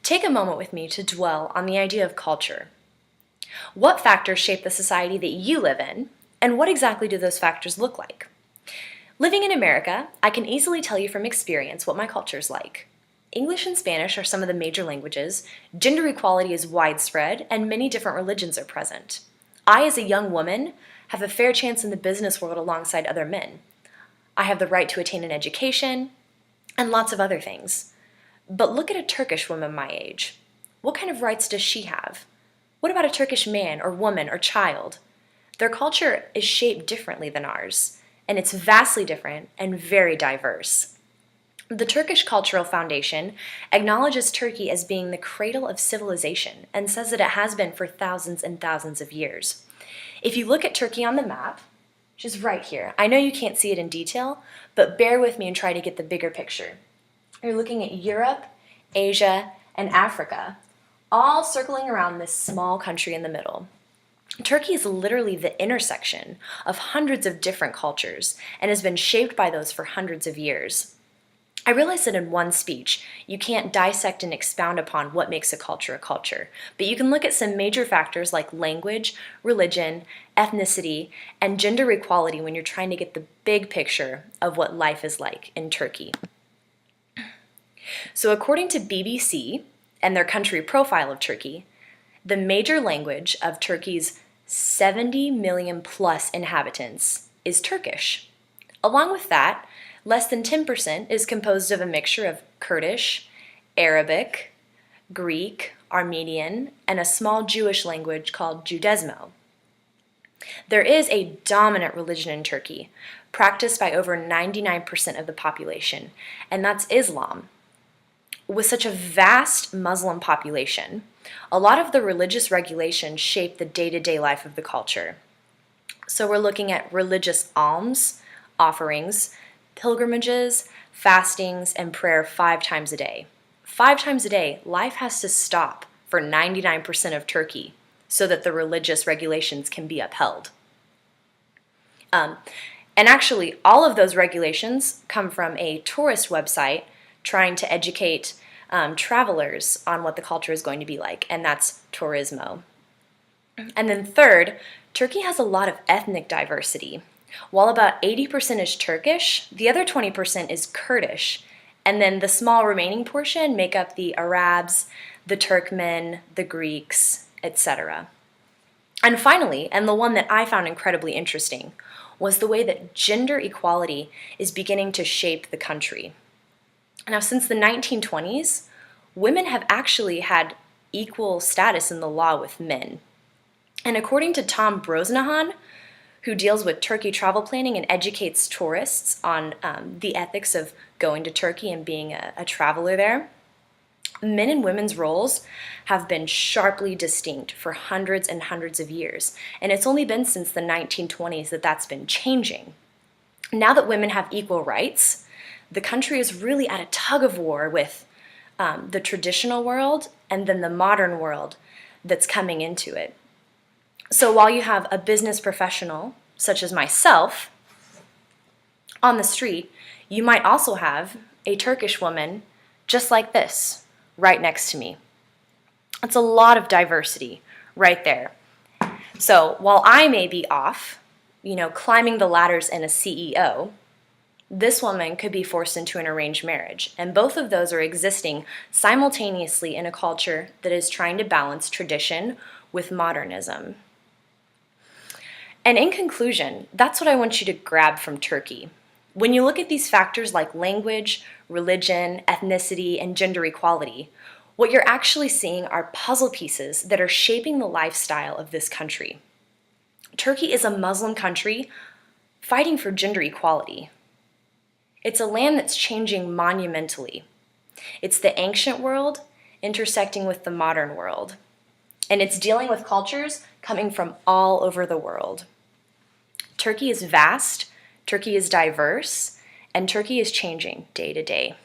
Take a moment with me to dwell on the idea of culture. What factors shape the society that you live in, and what exactly do those factors look like? Living in America, I can easily tell you from experience what my culture is like. English and Spanish are some of the major languages, gender equality is widespread, and many different religions are present. I, as a young woman, have a fair chance in the business world alongside other men. I have the right to attain an education, and lots of other things. But look at a Turkish woman my age. What kind of rights does she have? What about a Turkish man or woman or child? Their culture is shaped differently than ours, and it's vastly different and very diverse. The Turkish Cultural Foundation acknowledges Turkey as being the cradle of civilization and says that it has been for thousands and thousands of years. If you look at Turkey on the map, which is right here, I know you can't see it in detail, but bear with me and try to get the bigger picture. You're looking at Europe, Asia, and Africa, all circling around this small country in the middle. Turkey is literally the intersection of hundreds of different cultures and has been shaped by those for hundreds of years. I realize that in one speech, you can't dissect and expound upon what makes a culture, but you can look at some major factors like language, religion, ethnicity, and gender equality when you're trying to get the big picture of what life is like in Turkey. So according to BBC and their country profile of Turkey, the major language of Turkey's 70 million plus inhabitants is Turkish. Along with that, less than 10% is composed of a mixture of Kurdish, Arabic, Greek, Armenian, and a small Jewish language called Judezmo. There is a dominant religion in Turkey, practiced by over 99% of the population, and that's Islam. With such a vast Muslim population, a lot of the religious regulations shape the day-to-day life of the culture. So we're looking at religious alms, offerings, pilgrimages, fastings, and prayer 5 times a day. 5 times a day, life has to stop for 99% of Turkey so that the religious regulations can be upheld. And actually, all of those regulations come from a tourist website trying to educate travelers on what the culture is going to be like, and that's Turismo. And then third, Turkey has a lot of ethnic diversity. While about 80% is Turkish, the other 20% is Kurdish, and then the small remaining portion make up the Arabs, the Turkmen, the Greeks, etc. And finally, and the one that I found incredibly interesting, was the way that gender equality is beginning to shape the country. Now, since the 1920s, women have actually had equal status in the law with men. And according to Tom Brosnahan, who deals with Turkey travel planning and educates tourists on the ethics of going to Turkey and being a traveler there, men and women's roles have been sharply distinct for hundreds and hundreds of years. And it's only been since the 1920s that that's been changing. Now that women have equal rights, the country is really at a tug of war with the traditional world and then the modern world that's coming into it. So while you have a business professional, such as myself, on the street, you might also have a Turkish woman just like this, right next to me. It's a lot of diversity right there. So while I may be off, climbing the ladders in a CEO, this woman could be forced into an arranged marriage, and both of those are existing simultaneously in a culture that is trying to balance tradition with modernism. And in conclusion, that's what I want you to grab from Turkey. When you look at these factors like language, religion, ethnicity, and gender equality, what you're actually seeing are puzzle pieces that are shaping the lifestyle of this country. Turkey is a Muslim country fighting for gender equality. It's a land that's changing monumentally. It's the ancient world intersecting with the modern world. And it's dealing with cultures coming from all over the world. Turkey is vast, Turkey is diverse, and Turkey is changing day to day.